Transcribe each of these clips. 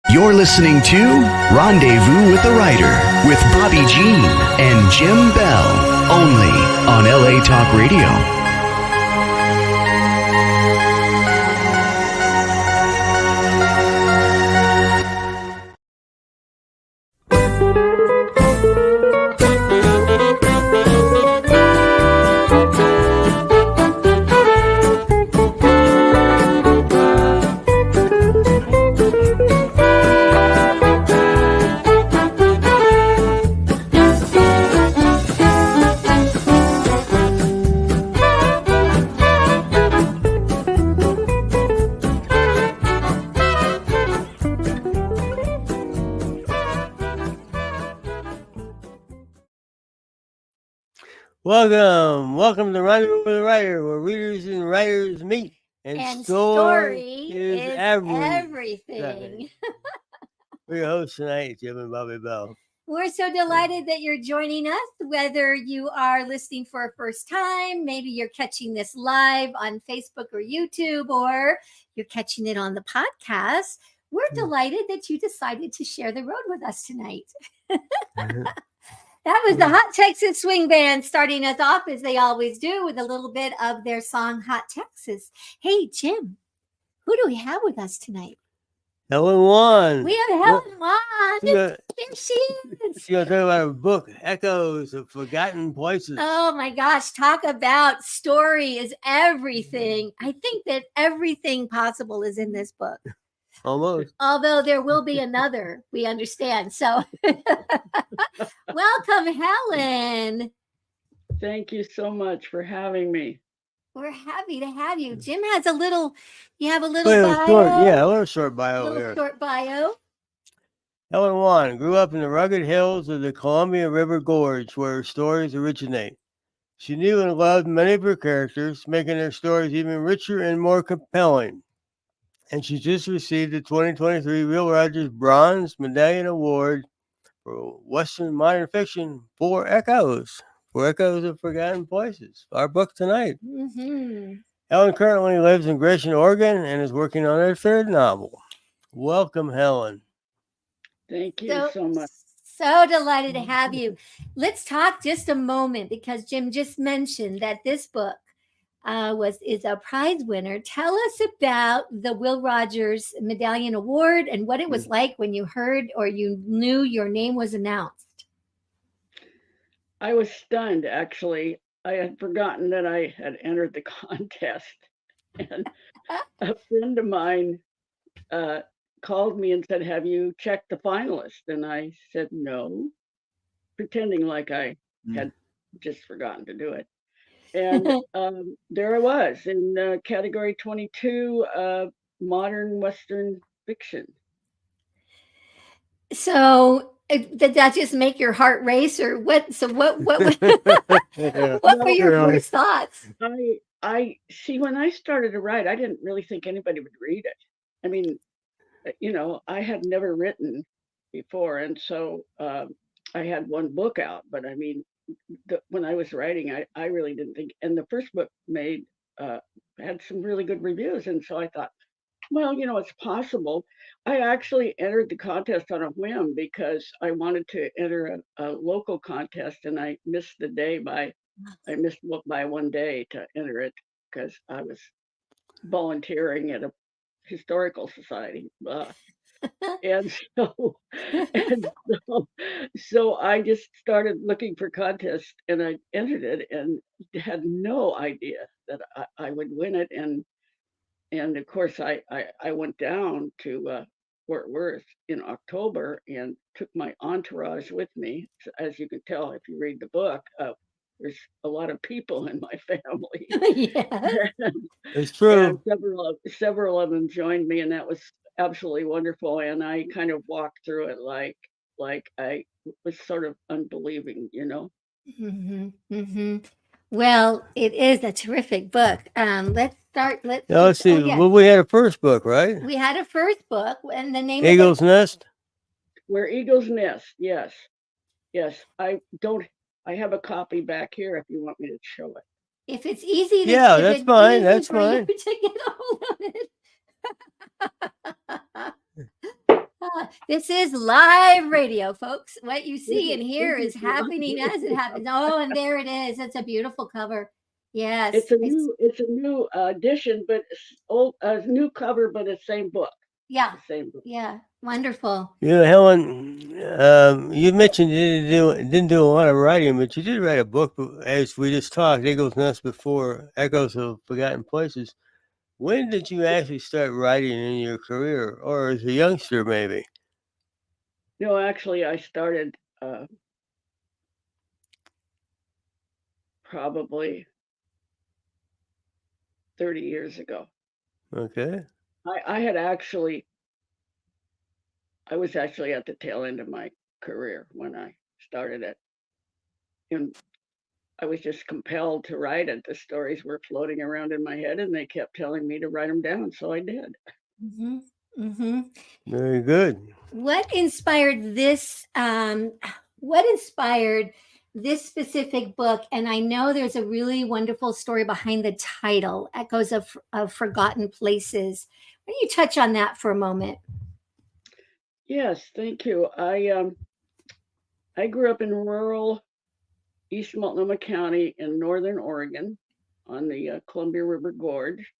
You're listening to Rendezvous with the Writer with Bobbi Jean and Jim Bell, only on LA Talk Radio. Welcome to Rendezvous with the Writer, where readers and writers meet. And story is everything. We're your hosts tonight, Jim and Bobbi Bell. We're so delighted that you're joining us, whether you are listening for a first time, maybe you're catching this live on Facebook or YouTube, or you're catching it on the podcast. We're delighted that you decided to share the road with us tonight. That was the Hot Texas Swing Band starting us off, as they always do, with a little bit of their song, Hot Texas. Hey, Jim, who do we have with us tonight? Helen Wan. We have Helen Wan. There she is. She's going to talk about her book, Echoes of Forgotten Places. Oh, my gosh. Talk about story is everything. I think that everything possible is in this book. Almost. Although there will be another, we understand. So welcome, Helen. Thank you so much for having me. We're happy to have you. Jim has a little bio. A little short bio here. Short bio. Helen Wan grew up in the rugged hills of the Columbia River Gorge, where her stories originate. She knew and loved many of her characters, making her stories even richer and more compelling. And she just received the 2023 Will Rogers Bronze Medallion Award for Western Modern Fiction for Echoes of Forgotten Places, our book tonight. Mm-hmm. Helen currently lives in Gresham, Oregon, and is working on her third novel. Welcome, Helen. Thank you so much. So delighted to have you. Let's talk just a moment, because Jim just mentioned that this book is a prize winner. Tell us about the Will Rogers Medallion Award and what it was like when you heard or you knew your name was announced. I was stunned, actually. I had forgotten that I had entered the contest. And a friend of mine called me and said, "Have you checked the finalists?" And I said, "No," pretending like I had just forgotten to do it. And there I was in category 22, modern Western fiction. So did that just make your heart race, or what? So what what were your first thoughts? I see, when I started to write, I didn't really think anybody would read it. I mean, I had never written before, and so I had one book out, but I mean, when I was writing, I really didn't think, and the first book had some really good reviews, and so I thought, well, it's possible. I actually entered the contest on a whim because I wanted to enter a local contest, and I missed the book by one day to enter it because I was volunteering at a historical society. And so I just started looking for contests, and I entered it and had no idea that I would win it. And of course, I went down to Fort Worth in October and took my entourage with me. As you can tell, if you read the book, there's a lot of people in my family. Yeah. It's true. And several of them joined me, and that was absolutely wonderful. And I kind of walked through it like I was sort of unbelieving, Mm-hmm. Mm-hmm. Well, it is a terrific book. Let's start. Let's see. Yeah. Well, we had a first book, right? We had a first book, and the name Eagle's Nest. Where Eagles Nest. Yes. I have a copy back here if you want me to show it. If it's easy to, yeah, that's fine. That's fine. To get a hold of it. This is live radio, folks. What you see and This hear is is happening as it happens. Oh, and there it is. It's a beautiful cover. Yes. it's a new edition, but old new cover, but the same book. Yeah. The same book. Yeah. Wonderful. You know, Helen, you mentioned you didn't do a lot of writing, but you did write a book, as we just talked, Eagles Nest Before Echoes of Forgotten Places. When did you actually start writing in your career, or as a youngster, maybe? No, actually, I started probably 30 years ago. Okay. I was actually at the tail end of my career when I started it. And I was just compelled to write it. The stories were floating around in my head and they kept telling me to write them down. So I did. Mm-hmm. Mm-hmm. Very good. What inspired this? What inspired this specific book? And I know there's a really wonderful story behind the title, Echoes of Forgotten Places. Why don't you touch on that for a moment? Yes, thank you. I grew up in rural East Multnomah County in northern Oregon on the Columbia River Gorge.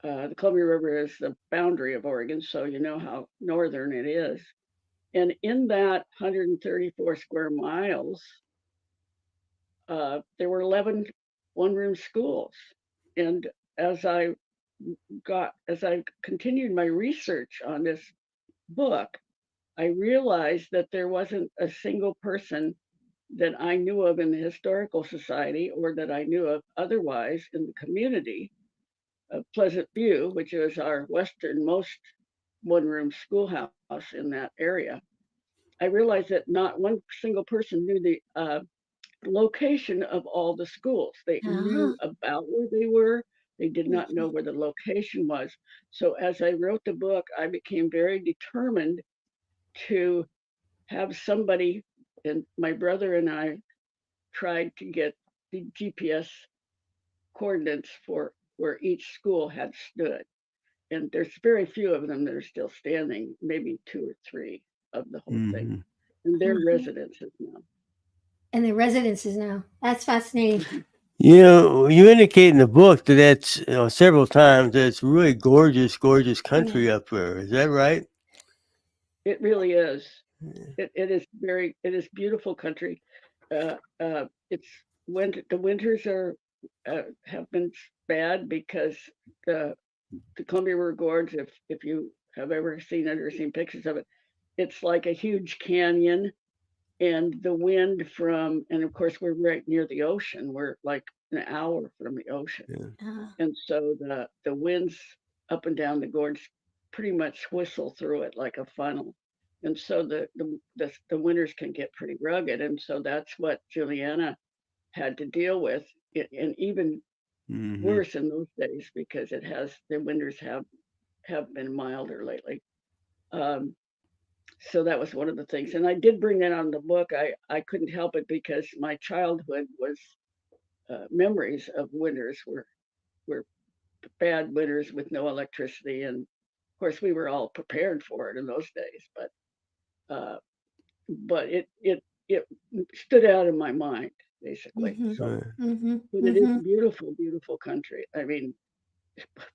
The Columbia River is the boundary of Oregon, so you know how northern it is. And in that 134 square miles, there were 11 one-room schools. And as I continued my research on this book, I realized that there wasn't a single person that I knew of in the Historical Society or that I knew of otherwise in the community of Pleasant View, which is our westernmost one-room schoolhouse in that area. I realized that not one single person knew the location of all the schools. They knew about where they were. They did not know where the location was. So as I wrote the book, I became very determined to have somebody, and my brother and I tried to get the GPS coordinates for where each school had stood. And there's very few of them that are still standing, maybe 2 or 3 of the whole thing. And they're residences now. And the residences now. That's fascinating. You know, you indicate in the book that that's several times that it's really gorgeous, gorgeous country up there. Is that right? It really is. It is beautiful country. It's the winters are have been bad because the Columbia River Gorge, if you have ever seen it or seen pictures of it, it's like a huge canyon, and the wind and of course we're right near the ocean. We're like an hour from the ocean, and so the winds up and down the gorge pretty much whistle through it like a funnel, and so the winters can get pretty rugged, and so that's what Juliana had to deal with, and even worse in those days because the winters have been milder lately. So that was one of the things, and I did bring that on the book. I couldn't help it because my childhood was memories of winters were bad winters with no electricity, and of course we were all prepared for it in those days, but it stood out in my mind basically. So, but it is a beautiful, beautiful country. I mean,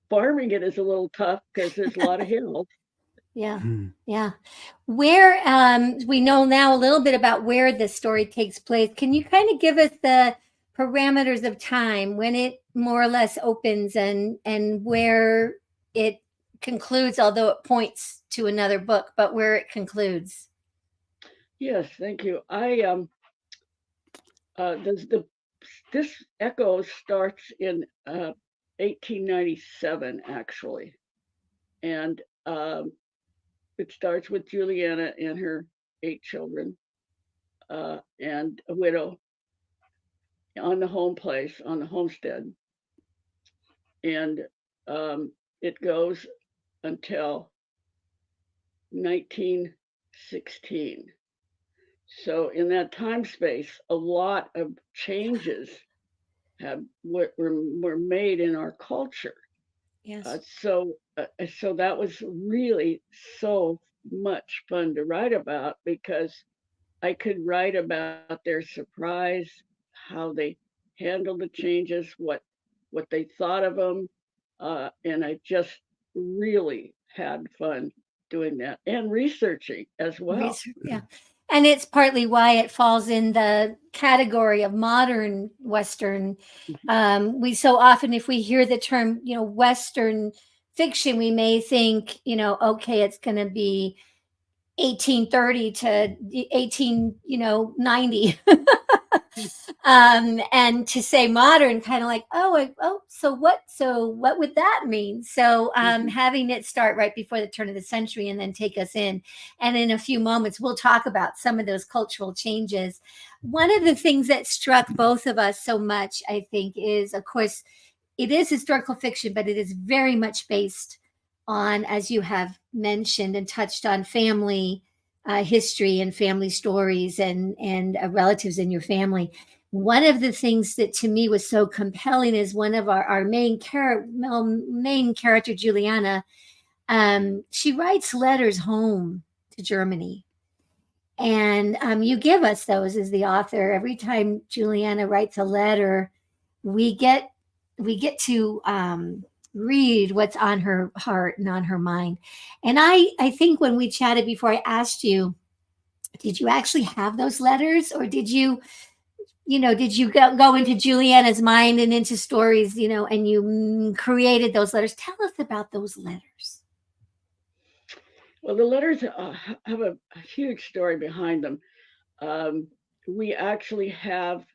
farming it is a little tough because there's a lot of hills. Yeah. Yeah. Where we know now a little bit about where the story takes place. Can you kind of give us the parameters of time when it more or less opens and where it concludes, although it points to another book, but where it concludes? Yes, thank you. This Echo starts in 1897 actually, and it starts with Juliana and her 8 children and a widow on the homestead, and it goes until 1916. So in that time space, a lot of changes were made in our culture. Yes. So that was really so much fun to write about because I could write about their surprise, how they handled the changes, what they thought of them, and I just really had fun doing that and researching as well. Research, yeah. And it's partly why it falls in the category of modern Western. We so often, if we hear the term, Western fiction, we may think, okay, it's going to be 1830 to 1890. And to say modern, kind of like, so what would that mean? So having it start right before the turn of the century and then take us in, and in a few moments we'll talk about some of those cultural changes. One of the things that struck both of us so much, I think, is, of course, it is historical fiction, but it is very much based on, as you have mentioned and touched on, family history and family stories and relatives in your family. One of the things that to me was so compelling is one of our main character, Juliana. She writes letters home to Germany, and you give us those as the author. Every time Juliana writes a letter, we get to read what's on her heart and on her mind. And I think when we chatted before, I asked you, did you actually have those letters, or did you go into Juliana's mind and into stories, and you created those letters? Tell us about those letters. Well, the letters have a huge story behind them. We actually have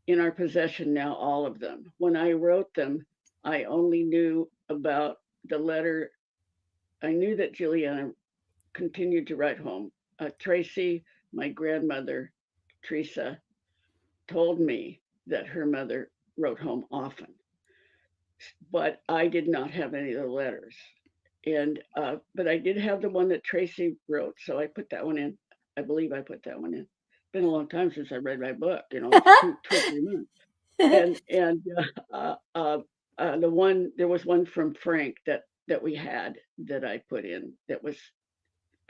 in our possession now all of them. When I wrote them, I only knew about the letter. I knew that Juliana continued to write home. Tracy, my grandmother, Teresa, told me that her mother wrote home often, but I did not have any of the letters. And but I did have the one that Tracy wrote, so I put that one in. I believe I put that one in. It's been a long time since I read my book, two or 3 months. And the one there was one from Frank that we had that I put in that was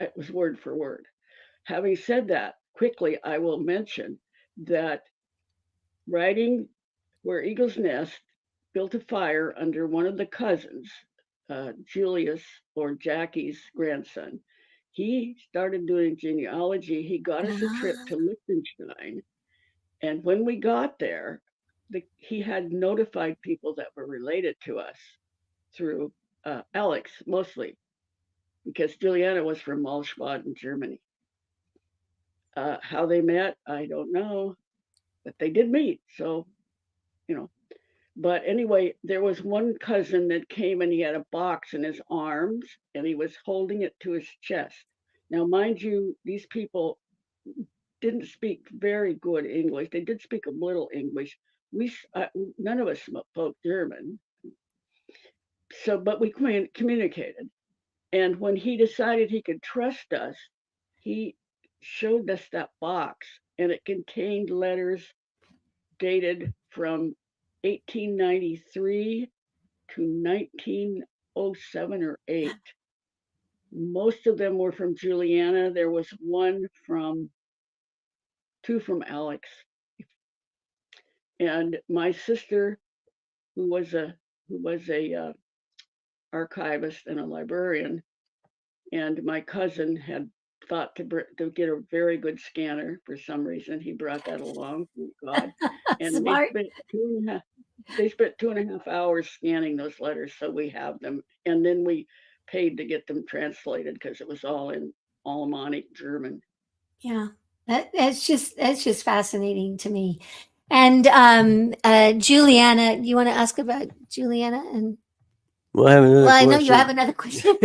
it was word for word. Having said that, quickly I will mention that writing where Eagle's Nest built a fire under one of the cousins, Julius or Jackie's grandson. He started doing genealogy. He got us a trip to Liechtenstein. And when we got there, he had notified people that were related to us through Alex, mostly, because Juliana was from Malschbad in Germany. How they met, I don't know, but they did meet. So, you know, but anyway, there was one cousin that came and he had a box in his arms and he was holding it to his chest. Now, mind you, these people didn't speak very good English. They did speak a little English. None of us spoke German. So, but we communicated. And when he decided he could trust us, he showed us that box and it contained letters dated from 1893 to 1907 or 8. Most of them were from Juliana. There was two from Alex, and my sister, who was a archivist and a librarian, and my cousin had thought to get a very good scanner for some reason. He brought that along, thank God. And Smart. they spent 2.5 hours scanning those letters, so we have them. And then we paid to get them translated because it was all in Alemannic German. Yeah, that's just fascinating to me. And Juliana, you want to ask about Juliana? And We'll have another I know question. you have another question.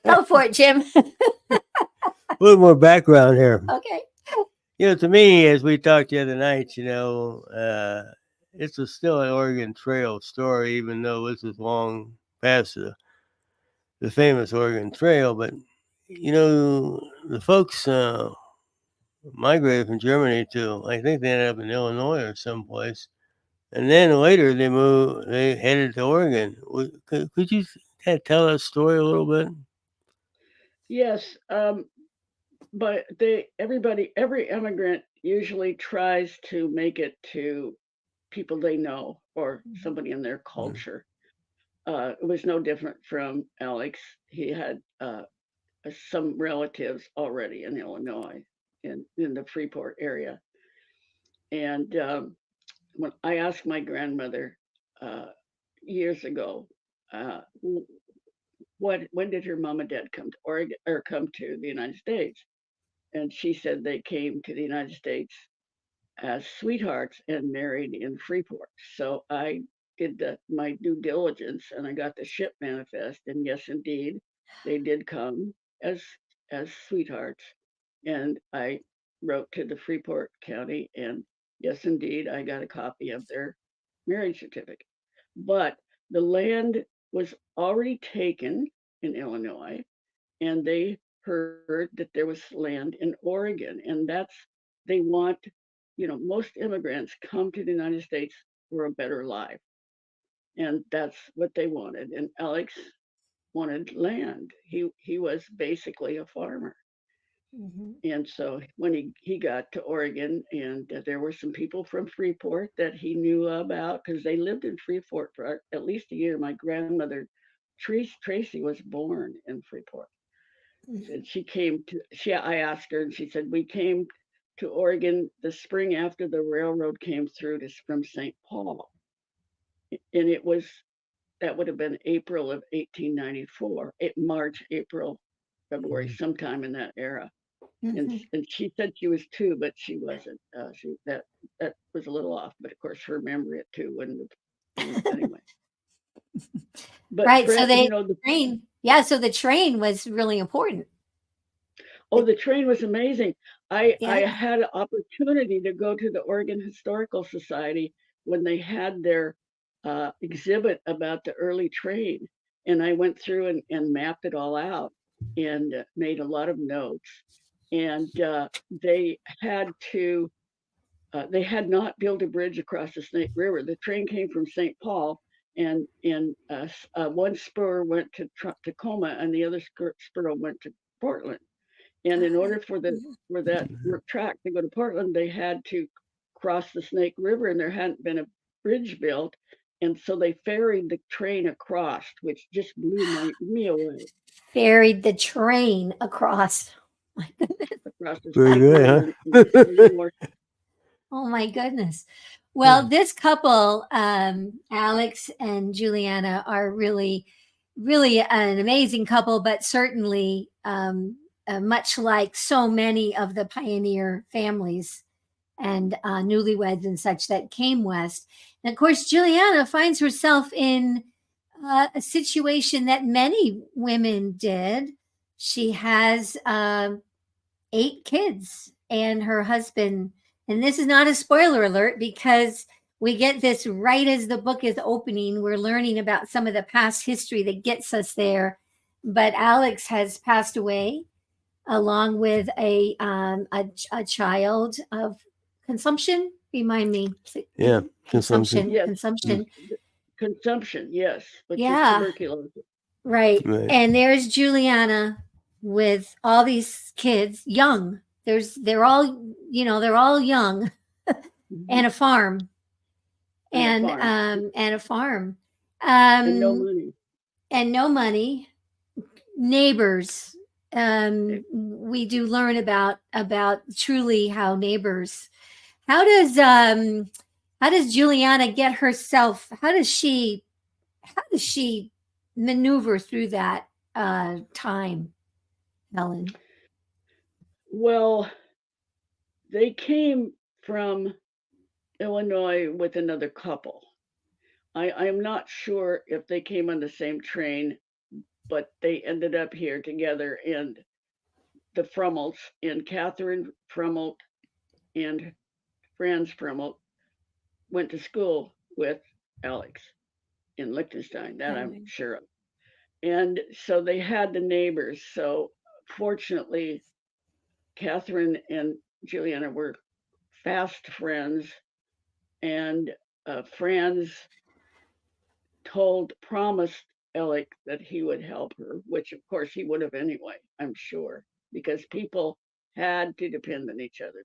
Go for it, Jim. A little more background here. Okay. To me, as we talked the other night, it's still an Oregon Trail story, even though this is long past the famous Oregon Trail. But, the folks migrated from Germany to, I think they ended up in Illinois or someplace. And then later they headed to Oregon. Could you kind of tell that story a little bit? Yes, but every immigrant usually tries to make it to people they know or somebody in their culture. It was no different from Alex. He had some relatives already in Illinois, in the Freeport area. And when I asked my grandmother uh, years ago, uh, when did your mom and dad come to Oregon or come to the United States? And she said they came to the United States as sweethearts and married in Freeport. So I did my due diligence and I got the ship manifest. And yes, indeed, they did come as sweethearts. And I wrote to the Freeport County, and yes, indeed, I got a copy of their marriage certificate. But the land was already taken in Illinois, and they heard that there was land in Oregon, and they want, most immigrants come to the United States for a better life, and that's what they wanted. And Alex wanted land. He was basically a farmer. Mhm. And so when he got to Oregon, and there were some people from Freeport that he knew about because they lived in Freeport for at least a year. My grandmother, Tracy, was born in Freeport. And I asked her, and she said, we came to Oregon the spring after the railroad came through from St. Paul. And that would have been April of 1894, March, April, February, sometime in that era. And Mhm. and she said she was two, but she wasn't. That was a little off, but of course her memory at two wouldn't have anyway. But Right. So they the train. Yeah. So the train was really important. the train was amazing. I Yeah. had an opportunity to go to the Oregon Historical Society when they had their exhibit about the early train, and I went through and mapped it all out and made a lot of notes. And they had not built a bridge across the Snake River. The train came from St. Paul, and one spur went to Tacoma, and the other spur went to Portland. And in order for that track to go to Portland, they had to cross the Snake River, and there hadn't been a bridge built, and so they ferried the train across, which just blew me away. Ferried the train across. My goodness. Across the Very Snake River good, in huh? north. Oh my goodness. Well, this couple, Alex and Juliana, are really, really an amazing couple, but certainly much like so many of the pioneer families and newlyweds and such that came west. And of course, Juliana finds herself in a situation that many women did. She has 8 kids, and her husband, and this is not a spoiler alert because we get this right as the book is opening. We're learning about some of the past history that gets us there. But Alex has passed away along with a child of consumption. Remind me, Yeah, consumption. consumption, Yes, Mm, consumption. consumption, yes, which is Yeah, tuberculosis. right. right. And there's Juliana with all these kids, young. They're all, they're all young, Mhm. and a farm, And a farm and a farm, and no um, money. and no money. Neighbors. We do learn about truly how neighbors. How does Juliana get herself? How does she maneuver through that time, Helen? Well, they came from Illinois with another couple. I'm not sure if they came on the same train, but they ended up here together. And the Frummelts, and Catherine Frummelt and Franz Frummelt, went to school with Alex in Liechtenstein. That I'm Helen. sure of. And so they had the neighbors. So fortunately, Catherine and Juliana were fast friends, and Franz promised Alec that he would help her, which of course he would have anyway, I'm sure, because people had to depend on each other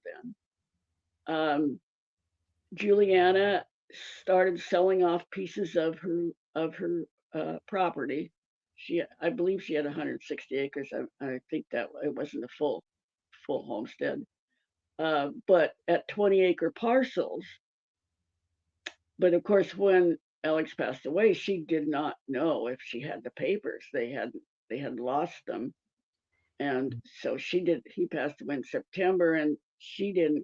then. Juliana started selling off pieces of her property. I believe she had 160 acres. I think that it wasn't a full homestead, but at 20-acre parcels. But of course, when Alex passed away, she did not know if she had the papers. They had lost them, and so she did. He passed away in September, and she didn't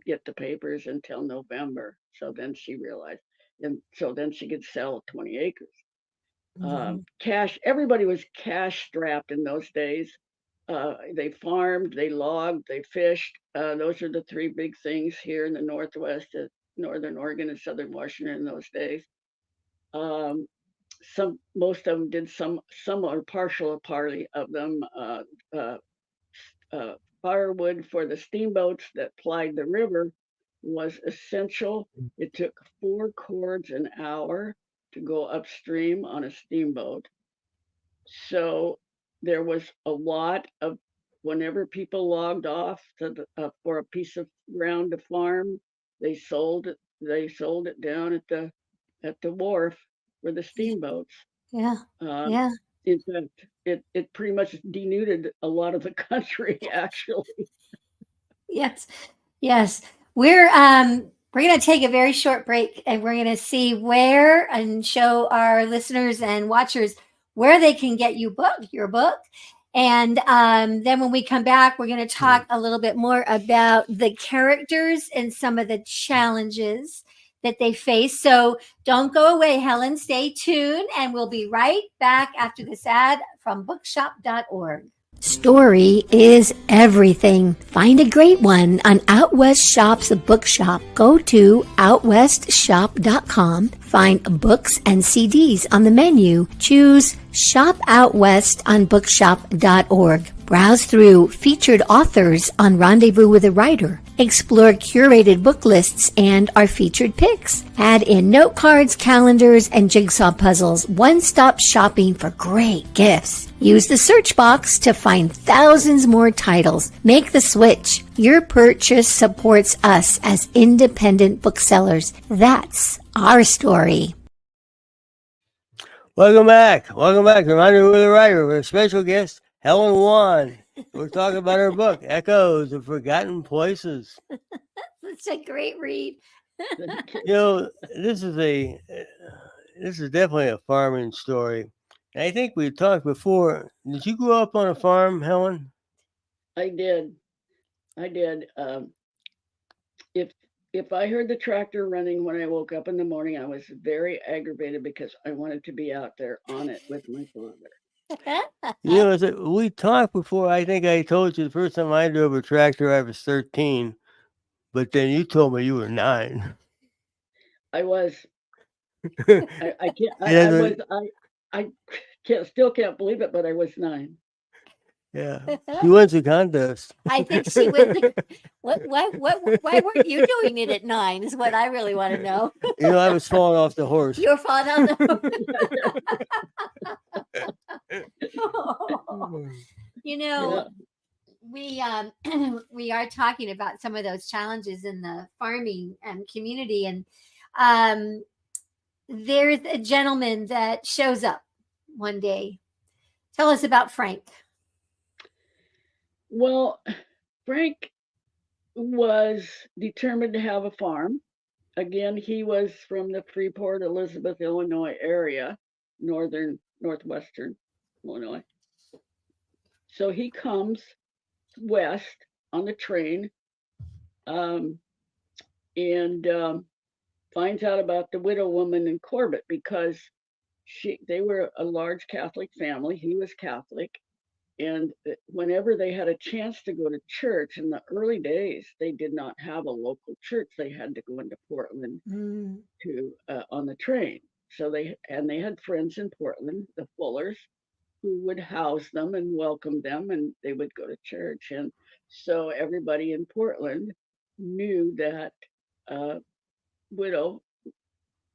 get the papers until November. So then she realized, and so then she could sell 20 acres. Cash. Everybody was cash strapped in those days. They farmed, they logged, they fished. Those are the three big things here in the Northwest, Northern Oregon and Southern Washington in those days. Um, most of them did some or partial party of them. Uh, Firewood for the steamboats that plied the river was essential. It took 4 cords an hour to go upstream on a steamboat. So there was a lot of, whenever people logged off for a piece of ground to farm, they sold it. They sold it down at the wharf for the steamboats. Yeah. Um, Yeah. in fact, it pretty much denuded a lot of the country, actually. Yes. Yes. We're going to take a very short break, and we're going to see where and show our listeners and watchers where they can get your book. And then when we come back, we're going to talk a little bit more about the characters and some of the challenges that they face. So don't go away, Helen. Stay tuned, and we'll be right back after this ad from bookshop.org. Story is everything. Find a great one on Out West Shop's bookshop. Go to outwestshop.com. Find books and CDs on the menu. Choose Shop Out West on bookshop.org. Browse through featured authors on Rendezvous with a Writer. Explore curated book lists and our featured picks. Add in note cards, calendars, and jigsaw puzzles. One-stop shopping for great gifts. Use the search box to find thousands more titles. Make the switch. Your purchase supports us as independent booksellers. That's our story. Welcome back. Welcome back to Rendezvous with a Writer with a special guest, Helen Wan. We're talking about her book, Echoes of Forgotten Places. That's a great read. This is definitely a farming story. And I think we talked before. Did you grow up on a farm, Helen? I did. If I heard the tractor running when I woke up in the morning, I was very aggravated because I wanted to be out there on it with my father. We talked before. I think I told you the first time I drove a tractor, I was 13. But then you told me you were 9. I was. I can't. I still can't believe it, but I was 9. Yeah, she wins the contest. I think she wins. Why weren't you doing it at 9 is what I really want to know. I was falling off the horse. You were falling off the horse. Yeah. We are talking about some of those challenges in the farming community, and there's a gentleman that shows up one day. Tell us about Frank. Well, Frank was determined to have a farm. Again, he was from the Freeport, Elizabeth, Illinois area, northwestern Illinois. So he comes west on the train and finds out about the widow woman in Corbett because they were a large Catholic family. He was Catholic. And whenever they had a chance to go to church in the early days, they did not have a local church. They had to go into Portland to on the train. So they had friends in Portland, the Fullers, who would house them and welcome them, and they would go to church. And so everybody in Portland knew that widow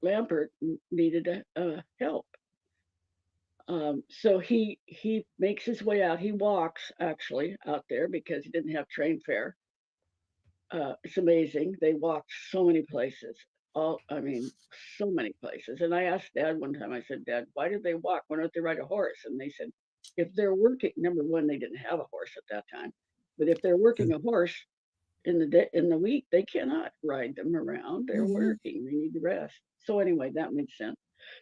Lampert needed help. So he makes his way out. He walks actually out there because he didn't have train fare. It's amazing. They walked so many places. I mean, so many places. And I asked Dad one time. I said, Dad, why did they walk? Why don't they ride a horse? And they said, if they're working, number one, they didn't have a horse at that time. But if they're working a horse in the day, in the week, they cannot ride them around. They're working. They need to rest. So anyway, that made sense.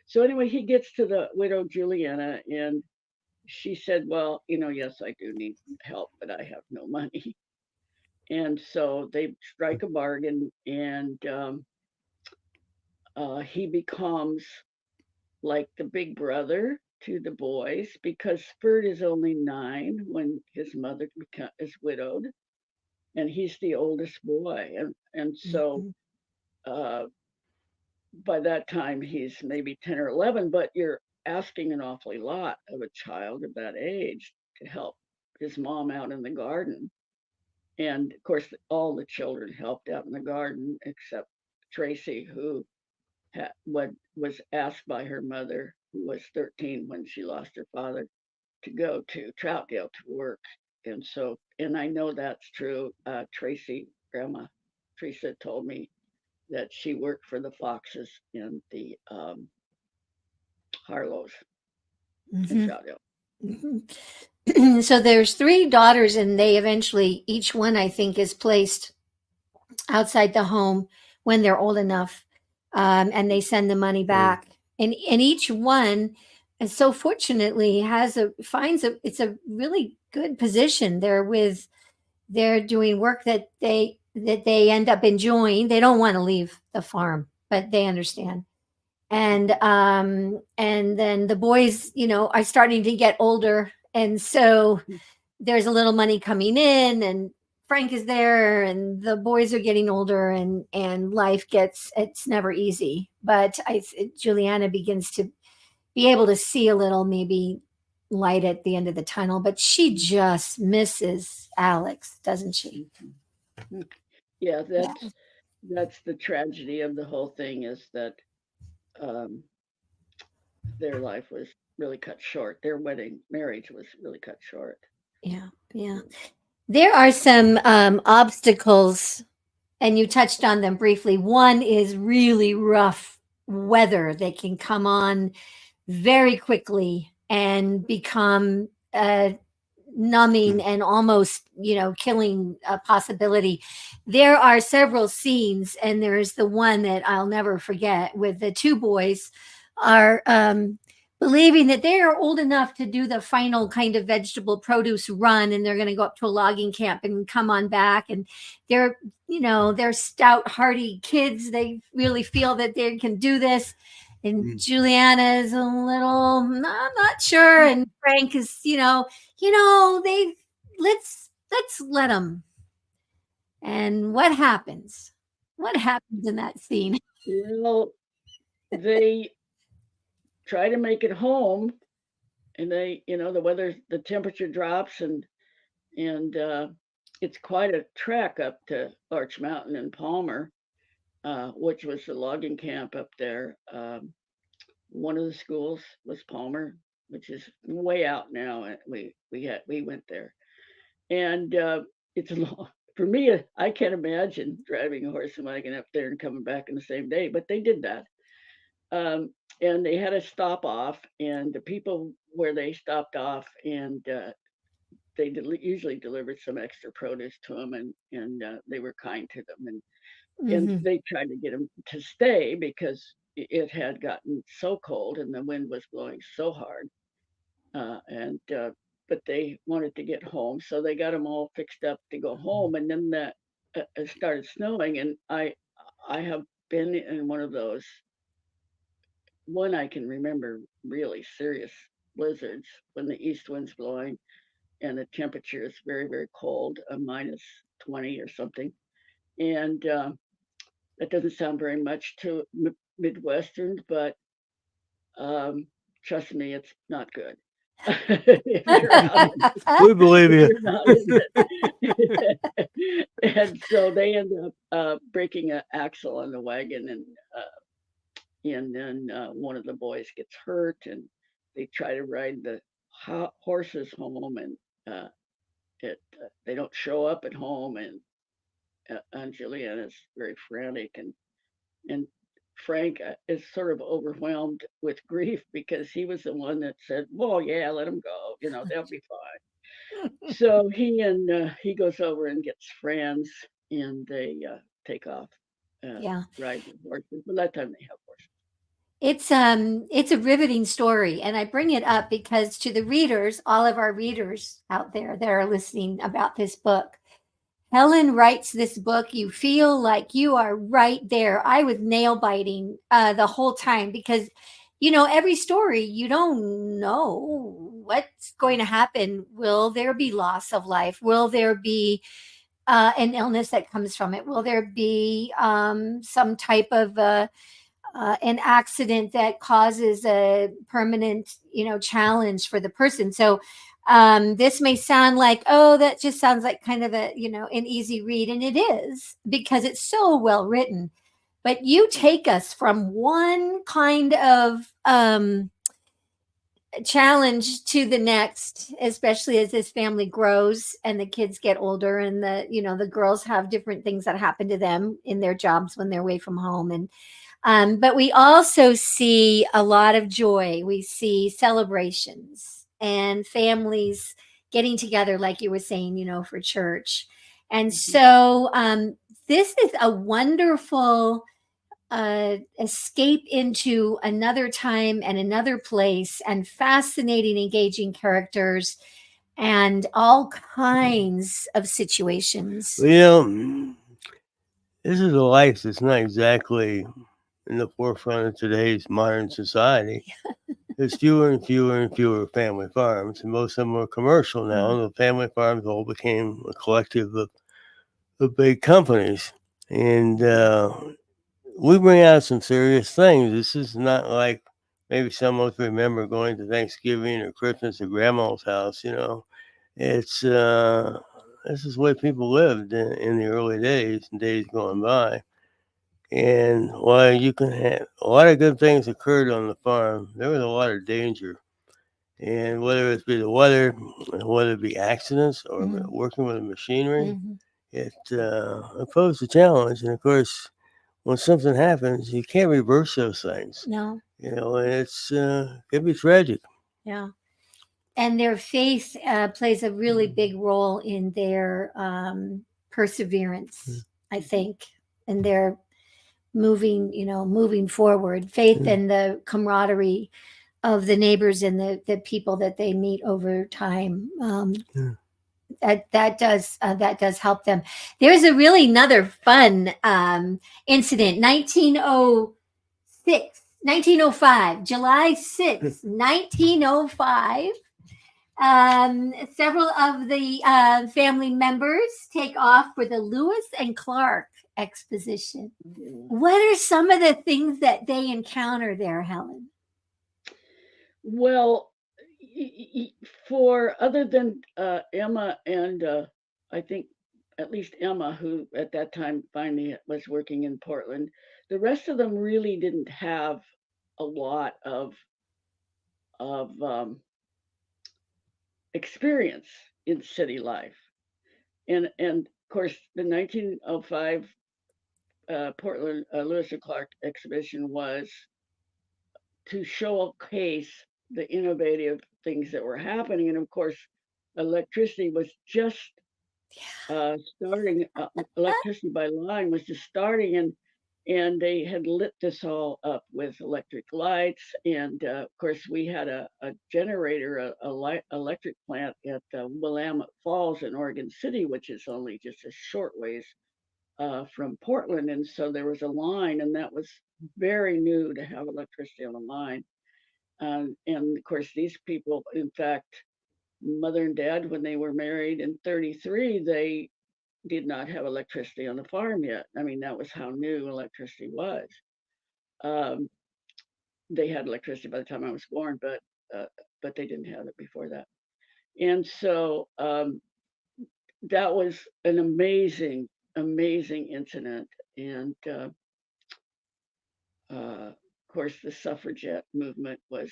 So anyway, he gets to the widow Juliana, and she said, well, yes, I do need help, but I have no money. And so they strike a bargain, and he becomes like the big brother to the boys because Spurt is only 9 when his mother is widowed, and he's the oldest boy, and so uh, by that time he's maybe 10 or 11. But you're asking an awfully lot of a child of that age to help his mom out in the garden. And of course, all the children helped out in the garden except Tracy, who was asked by her mother, who was 13 when she lost her father, to go to Troutdale to work. And so, and I know that's true. Grandma Teresa told me that she worked for the Foxes and the Harlows in Troutdale. So there's 3 daughters, and they eventually, each one I think is placed outside the home when they're old enough, and they send the money back. And each one, and so fortunately, it's a really good position. They're doing work that they end up enjoying. They don't want to leave the farm, but they understand. And then the boys, are starting to get older, and so there's a little money coming in, and Frank is there, and the boys are getting older, and it's never easy. But Juliana begins to be able to see a little maybe light at the end of the tunnel, but she just misses Alex, doesn't she? Yeah, that's the tragedy of the whole thing, is that their life was really cut short. Their marriage was really cut short. Yeah. There are some obstacles, and you touched on them briefly. One is really rough weather that can come on very quickly and become numbing and almost, killing a possibility. There are several scenes, and there's the one that I'll never forget, with the 2 boys are believing that they are old enough to do the final kind of vegetable produce run, and they're going to go up to a logging camp and come on back. And they're stout, hardy kids. They really feel that they can do this. And Juliana is a little, I'm not sure. And Frank is, let's let them. And what happens? What happens in that scene? Well, they try to make it home, and the temperature drops, and it's quite a trek up to Larch Mountain in Palmer, which was the logging camp up there. One of the schools was Palmer, which is way out now, and we went there. And it's long for me. I can't imagine driving a horse and wagon up there and coming back in the same day, but they did that. And they had a stop off, and the people where they stopped off, and they usually delivered some extra produce to them, and they were kind to them, and they tried to get them to stay because it had gotten so cold and the wind was blowing so hard, but they wanted to get home, so they got them all fixed up to go home. And then it started snowing, and I have been in one of those, one I can remember, really serious blizzards when the east wind's blowing and the temperature is very, very cold, minus 20 or something. And that doesn't sound very much to Midwestern, but trust me, it's not good. If you're out We believe if you. you're not in it. And so they end up breaking an axle on the wagon, and then one of the boys gets hurt, and they try to ride the horses home, and they don't show up at home, and Aunt Juliana is very frantic, and Frank is sort of overwhelmed with grief because he was the one that said, "Well, yeah, let them go. They'll be fine." So he goes over and gets friends, and they take off, Yeah. riding horses. But that time they have horses. It's a riveting story, and I bring it up because to the readers, all of our readers out there that are listening about this book, Helen writes this book. You feel like you are right there. I was nail biting the whole time because, every story, you don't know what's going to happen. Will there be loss of life? Will there be an illness that comes from it? Will there be some type of an accident that causes a permanent, challenge for the person? So this may sound like, oh, that just sounds like kind of a, an easy read. And it is because it's so well written. But you take us from one kind of challenge to the next, especially as this family grows and the kids get older and the girls have different things that happen to them in their jobs when they're away from home. And but we also see a lot of joy. We see celebrations and families getting together, like you were saying, for church. And so this is a wonderful escape into another time and another place, and fascinating, engaging characters and all kinds of situations. This is a life that's not exactly in the forefront of today's modern society. There's fewer and fewer and fewer family farms, and most of them are commercial now. Mhm. The family farms all became a collective of big companies. And we bring out some serious things. This is not like maybe some of us remember going to Thanksgiving or Christmas at grandma's house. It's this is the way people lived in the early days and days going by. And while you can have a lot of good things occurred on the farm, there was a lot of danger. And whether it be the weather, whether it be accidents or Mhm. working with the machinery, Mhm. it posed a challenge. And of course, when something happens, you can't reverse those things. No. And it can be tragic. Yeah. And their faith plays a really big role in their perseverance, I think, and their moving forward. Faith and the camaraderie of the neighbors and the people that they meet over time. That does help them. There's a really another fun incident. 1905, July 6th, 1905. Several of the family members take off for the Lewis and Clark exposition. What are some of the things that they encounter there, Helen? Well, for other than Emma and I think at least Emma, who at that time finally was working in Portland, the rest of them really didn't have a lot of experience in city life. And of course, the 1905 Portland Lewis and Clark exhibition was to showcase the innovative things that were happening. And of course, electricity was just starting. Electricity by line was just starting, and they had lit this all up with electric lights. And of course, we had a generator, electric plant at Willamette Falls in Oregon City, which is only just a short ways from Portland. And so there was a line, and that was very new to have electricity on a line. And of course, these people, in fact, mother and dad, when they were married in 33, they did not have electricity on the farm yet. I mean, that was how new electricity was. Um, they had electricity by the time I was born, but they didn't have it before that. And so that was an amazing, amazing incident. And of course, the suffragette movement was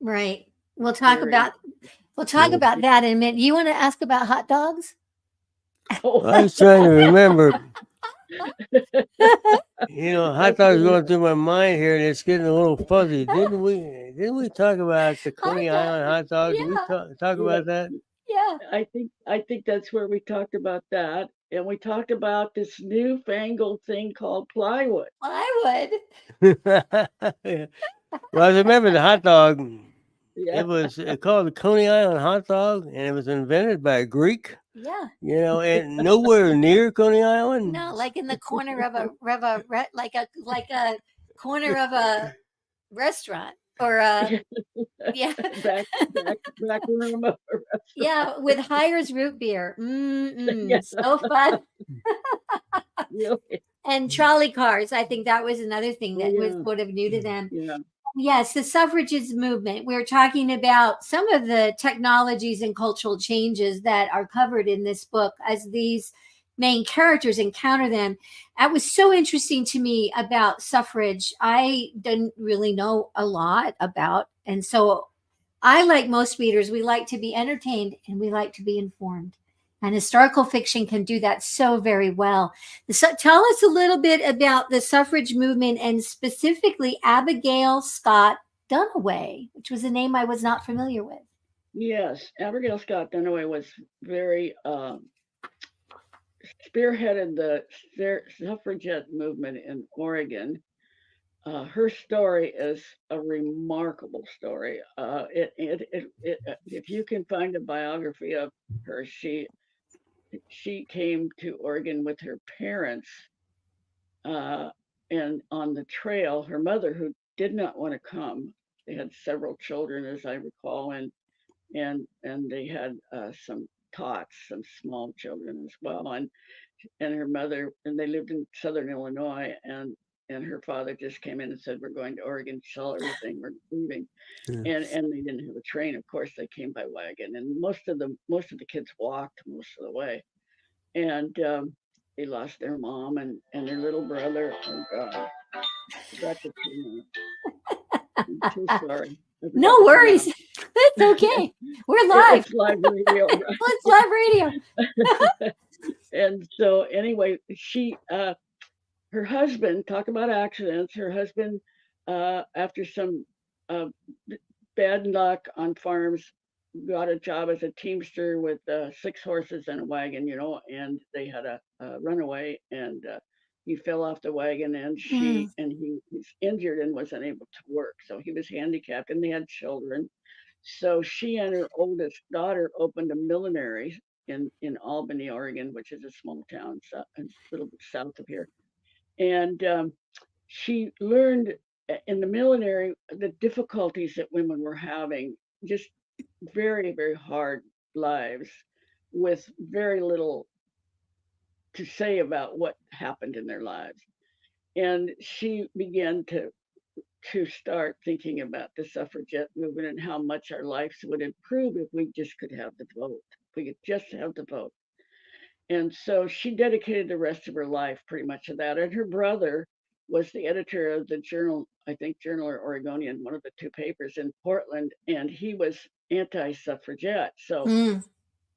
Right. We'll talk Very about that in a minute. You want to ask about hot dogs? Oh, I was trying to remember. Hot dogs going through my mind here, and it's getting a little fuzzy. Didn't we talk about the Coney dog. Island hot dog? Did we Yeah. talk Yeah. about that? Yeah. I think that's where we talked about that, and we talked about this newfangled thing called plywood. I Well, I remember the hot dog. Yeah, It was called the Coney Island hot dog, and it was invented by a Greek. would. Yeah. And nowhere near Coney Island. No, like in the corner of like a corner of a restaurant or yeah. back room of a Yeah, with Hires root beer. Yeah. So fun. really. And trolley cars. I think that was another thing that was Yeah. sort of new to them. Yeah. Yes, the suffragist movement. We're talking about some of the technologies and cultural changes that are covered in this book as these main characters encounter them. That was so interesting to me about suffrage. I didn't really know a lot about. And so I, like most readers, we like to be entertained and we like to be informed. And historical fiction can do that so very well. So tell us a little bit about the suffrage movement and specifically Abigail Scott Duniway, which was a name I was not familiar with. Yes, Abigail Scott Duniway was very spearheaded the suffragette movement in Oregon. Her story is a remarkable story. If you can find a biography of her, she came to Oregon with her parents, and on the trail, her mother, who did not want to come, they had several children, as I recall, and they had some tots, some small children as well, and her mother, and they lived in Southern Illinois, and her father just came in and said, "We're going to Oregon, sell everything, we're moving." Yeah. And they didn't have a train. Of course, they came by wagon, and most of the kids walked most of the way. And they lost their mom and their little brother. Oh God, I forgot to tune I'm so sorry. No worries. That's okay. We're live. It's live radio. Right? It's live radio. And so anyway, her husband, talk about accidents, her husband, after some bad luck on farms, got a job as a teamster with 6 horses and a wagon, and they had a runaway, and he fell off the wagon, and he was injured and wasn't able to work. So he was handicapped, and they had children. So she and her oldest daughter opened a millinery in Albany, Oregon, which is a small town, a little bit south of here. And she learned in the millinery the difficulties that women were having, just very, very hard lives with very little to say about what happened in their lives. And she began to start thinking about the suffragette movement and how much our lives would improve if we just could have the vote. If we could just have the vote. And so she dedicated the rest of her life pretty much to that. And her brother was the editor of the Journal, I think Journal or Oregonian, one of the 2 papers in Portland, and he was anti-suffragette. So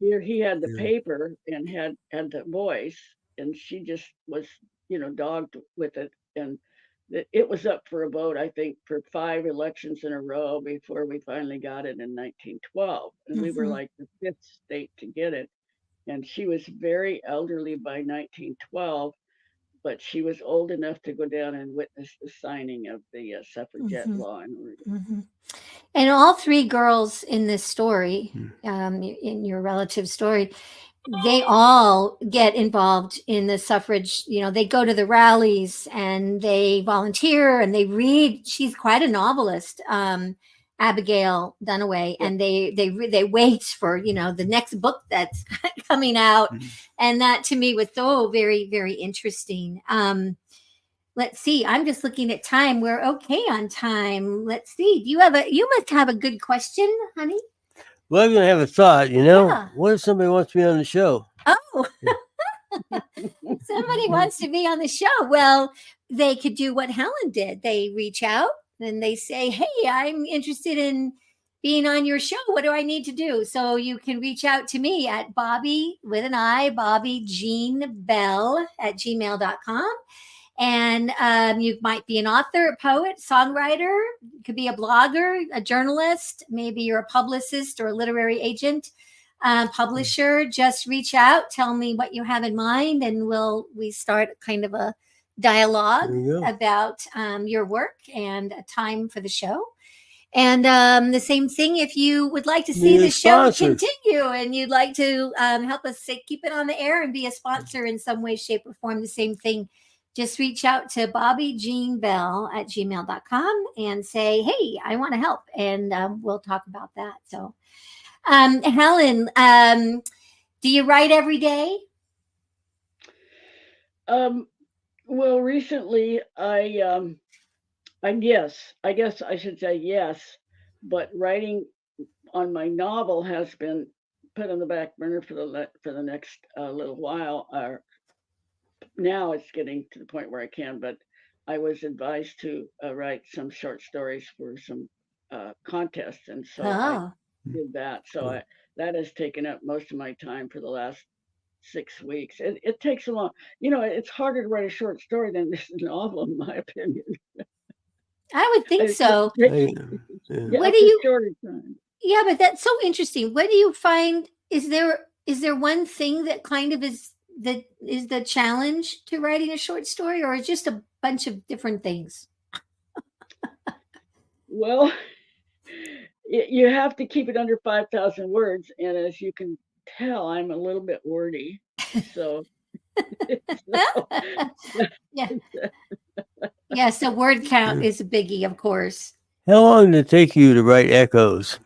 here he had the paper and had the voice, and she just was, dogged with it. And it was up for a vote, I think, for 5 elections in a row before we finally got it in 1912. And we were like the 5th state to get it. And she was very elderly by 1912, but she was old enough to go down and witness the signing of the suffragette law in Oregon. And all 3 girls in this story, in your relative story, they all get involved in the suffrage. They go to the rallies and they volunteer and they read. She's quite a novelist, Abigail Duniway, and they wait for the next book that's coming out, and that to me was so very, very interesting. Let's see. I'm just looking at time. We're okay on time. Let's see. You must have a good question, honey. Well, I'm gonna have a thought. Yeah. What if somebody wants to be on the show? Oh, somebody wants to be on the show. Well, they could do what Helen did. They reach out and they say, "Hey, I'm interested in being on your show. What do I need to do? So you can reach out to me at Bobbi with an I, Bobbi Jean Bell at gmail.com. And you might be an author, a poet, songwriter, could be a blogger, a journalist, maybe you're a publicist or a literary agent, publisher. Just reach out, tell me what you have in mind, and we start kind of a dialogue about your work and a time for the show. And the same thing, if you would like to see the show continue and you'd like to help us keep it on the air and be a sponsor in some way, shape, or form, the same thing. Just reach out to Bobbi Jean Bell at gmail.com and say, hey, I want to help. And we'll talk about that. So, Helen, do you write every day? Well, recently I guess I should say yes, but writing on my novel has been put on the back burner for the next little while. Now it's getting to the point where I can, but I was advised to write some short stories for some contests, and so I did that. So that has taken up most of my time for the last 6 weeks. It takes a long, it's harder to write a short story than this novel, in my opinion. I would think so. Yeah, What do you? Shorter time. Yeah, but that's so interesting. What do you find? Is there one thing that kind of is the challenge to writing a short story, or is just a bunch of different things? Well, you have to keep it under 5,000 words, and as you can tell, I'm a little bit wordy. So, yeah. So word count is a biggie, of course. How long did it take you to write Echoes?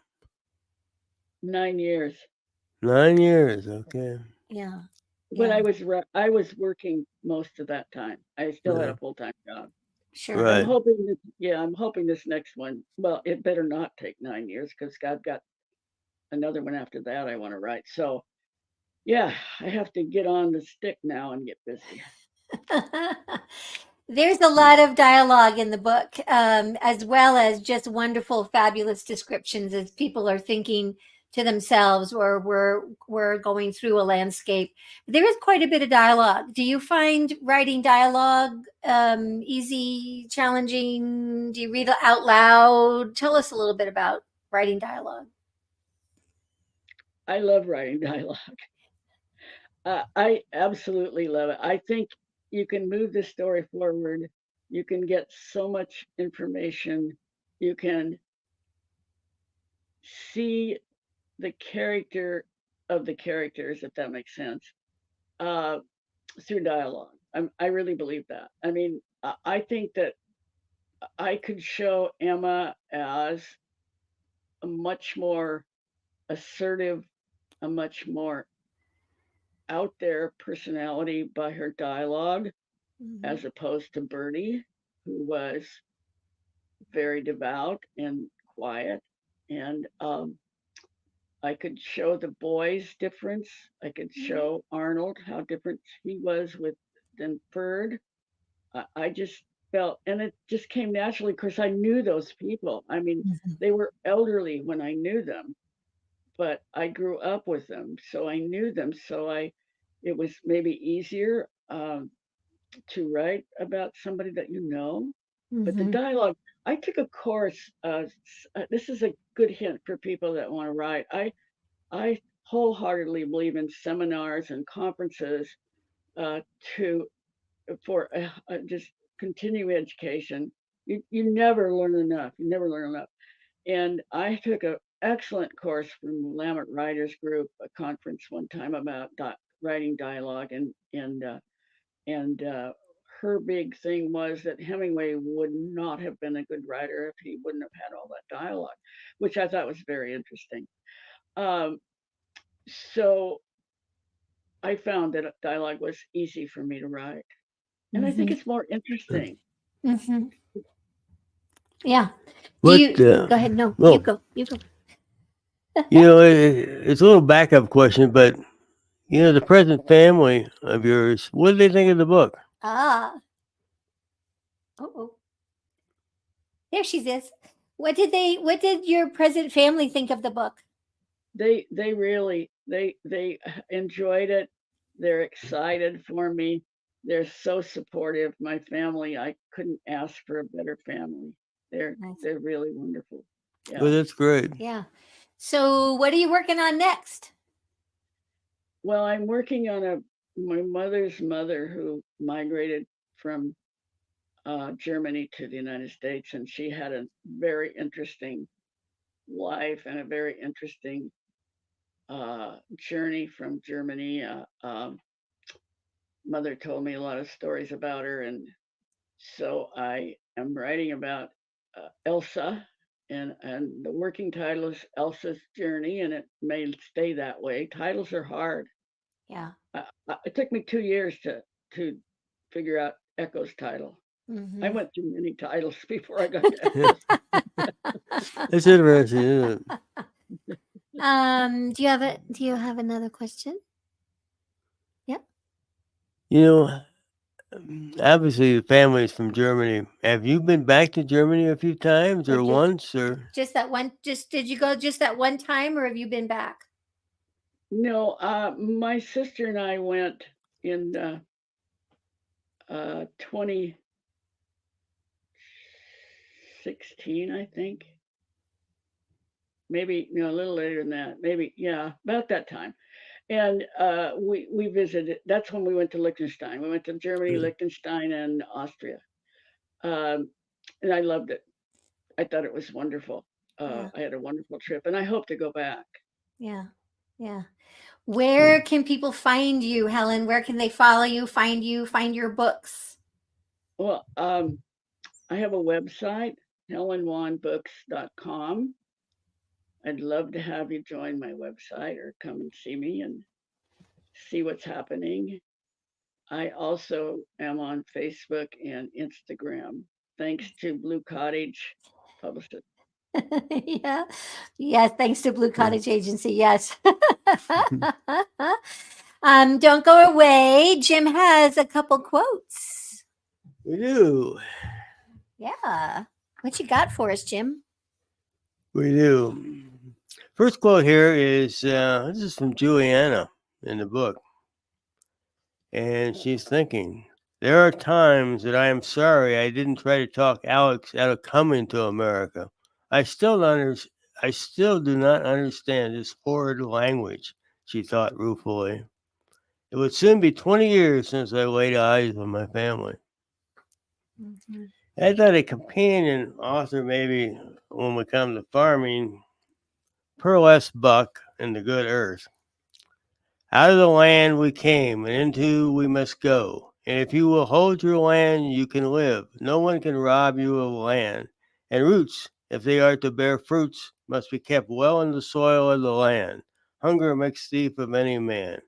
9 years. 9 years. Okay. Yeah. But I was working most of that time. I still had a full-time job. Sure. Right. I'm hoping this next one, well, it better not take 9 years, because I've got another one after that I want to write. So yeah, I have to get on the stick now and get busy. There's a lot of dialogue in the book, as well as just wonderful, fabulous descriptions as people are thinking to themselves, or we're going through a landscape. There is quite a bit of dialogue. Do you find writing dialogue easy, challenging? Do you read it out loud? Tell us a little bit about writing dialogue. I love writing dialogue. I absolutely love it. I think you can move the story forward. You can get so much information. You can see the character of the characters, if that makes sense, through dialogue. I really believe that. I mean, I think that I could show Emma as a much more assertive, a much more out there personality by her dialogue, as opposed to Bertie, who was very devout and quiet. And I could show the boys difference. I could show Arnold how different he was than Ferd. I just felt, and it just came naturally because I knew those people. I mean, they were elderly when I knew them, but I grew up with them, so I knew them. So it was maybe easier to write about somebody that you know. But the dialogue, I took a course. This is a good hint for people that want to write. I wholeheartedly believe in seminars and conferences for just continuing education. You never learn enough. You never learn enough. And I took an excellent course from the Willamette Writers Group, a conference one time about writing dialogue, and her big thing was that Hemingway would not have been a good writer if he wouldn't have had all that dialogue, which I thought was very interesting. So I found that dialogue was easy for me to write, and I think it's more interesting. Yeah. But, go ahead. No, you go. It's a little backup question, but the present family of yours, what do they think of the book? Oh, there she is. What did your present family think of the book? They really they enjoyed it. They're excited for me. They're so supportive. My family, I couldn't ask for a better family. Nice. They're really wonderful. Yeah. Well, that's great. Yeah. So what are you working on next? Well, I'm working on my mother's mother who migrated from Germany to the United States, and she had a very interesting life and a very interesting journey from Germany. Mother told me a lot of stories about her, and so I am writing about Elsa, and the working title is Elsa's Journey, and it may stay that way. Titles are hard. Yeah. It took me 2 years to figure out Echo's title. Mm-hmm. I went through many titles before I got to Echo's. It's interesting, isn't it? Do you have another question? Yep. You know, obviously the family is from Germany. Have you been back to Germany a few times or once or? Just that one. Did you go just that one time, or have you been back? No, my sister and I went in 2016, I think. Maybe a little later than that. Maybe about that time. And we visited. That's when we went to Liechtenstein. We went to Germany, Liechtenstein, and Austria, and I loved it. I thought it was wonderful. I had a wonderful trip, and I hope to go back. Yeah, yeah. Where can people find you, Helen? Where can they follow you, find your books? Well, I have a website, helenwanbooks.com. I'd love to have you join my website or come and see me and see what's happening. I also am on Facebook and Instagram, thanks to Blue Cottage Publishing. Yeah. Yes, thanks to Blue Cottage Agency. Yes. Don't go away. Jim has a couple quotes. We do. Yeah. What you got for us, Jim? We do. First quote here is this is from Juliana in the book. And she's thinking, there are times that I am sorry I didn't try to talk Alex out of coming to America. I still do not understand this horrid language, she thought ruefully. It would soon be 20 years since I laid eyes on my family. Mm-hmm. I thought a companion author maybe when we come to farming, Pearl S. Buck in The Good Earth. Out of the land we came, and into we must go. And if you will hold your land, you can live. No one can rob you of land. And roots, if they are to bear fruits, must be kept well in the soil of the land. Hunger makes thief of any man.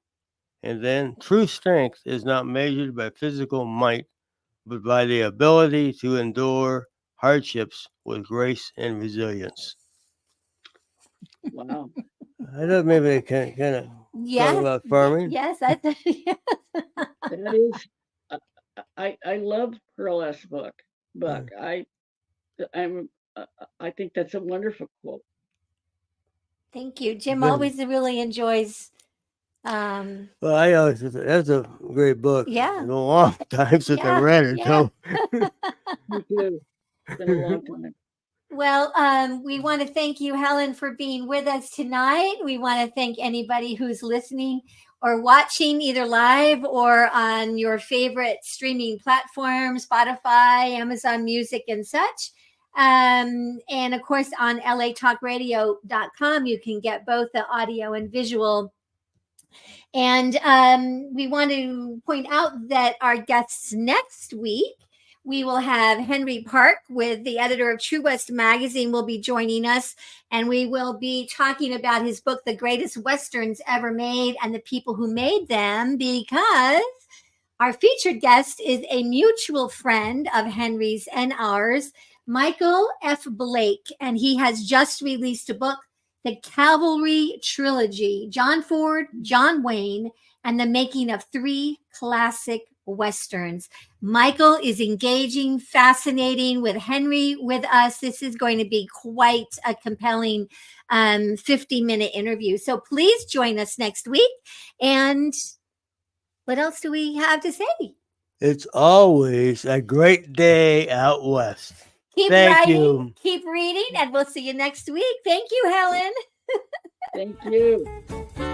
And then, true strength is not measured by physical might, but by the ability to endure hardships with grace and resilience. Wow. I thought maybe they kind of talk about farming. Yes, I thought. Yes. That is, I love Pearl S. Buck. I think that's a wonderful quote. Thank you. Jim always really enjoys. Well, I always that's a great book. Yeah. It's been a long time since I read it. Yeah. So. Me too. It's been a long time. Well, we want to thank you, Helen, for being with us tonight. We want to thank anybody who's listening or watching either live or on your favorite streaming platforms, Spotify, Amazon Music, and such. And of course, on latalkradio.com, you can get both the audio and visual. And we want to point out that our guests next week, we will have Henry Park, with the editor of True West Magazine, will be joining us. And we will be talking about his book, The Greatest Westerns Ever Made and the People Who Made Them, because our featured guest is a mutual friend of Henry's and ours, Michael F. Blake. And he has just released a book, The Cavalry Trilogy, John Ford, John Wayne, and the Making of Three Classic Westerns. Michael is engaging, fascinating with Henry with us. This is going to be quite a compelling 50-minute interview. So please join us next week. And what else do we have to say? It's always a great day out west. Keep Thank writing, you. keep reading, and we'll see you next week. Thank you, Helen. Thank you.